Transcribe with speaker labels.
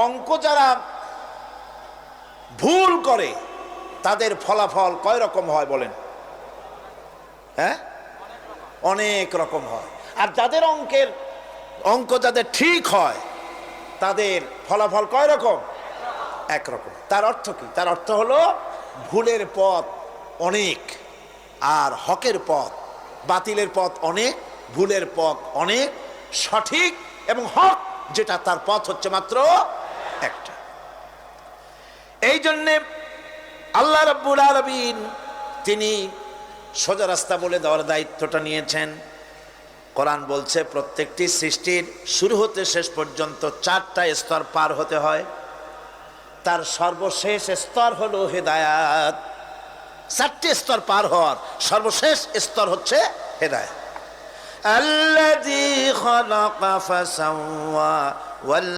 Speaker 1: অঙ্ক যারা ভুল করে তাদের ফলাফল কয় রকম হয় বলেন? হ্যাঁ, অনেক রকম হয়। আর যাদের অঙ্ক যাদের ঠিক হয় তাদের ফলাফল কয় রকম? একরকম। তার অর্থ কি? তার অর্থ হলো ভুলের পথ অনেক আর হকের পথ, বাতিলের পথ অনেক, ভুলের পথ অনেক, সঠিক এবং হক যেটা তার পথ হচ্ছে মাত্র একটা। এই জন্যে আল্লাহ রাব্বুল আলামিন তিনি সোজা রাস্তা বলে দেওয়ার দায়িত্বটা নিয়েছেন। কোরআন বলছে প্রত্যেকটি সৃষ্টির শুরু হতে শেষ পর্যন্ত 4টা স্তর পার হতে হয়। তার সর্বশেষ স্তর হলো হেদায়াত। 4টে স্তর পার হওয়ার সর্বশেষ স্তর হচ্ছে হেদায়াত। আল্লাযী খালাকা ফাসাওয়া ওয়াল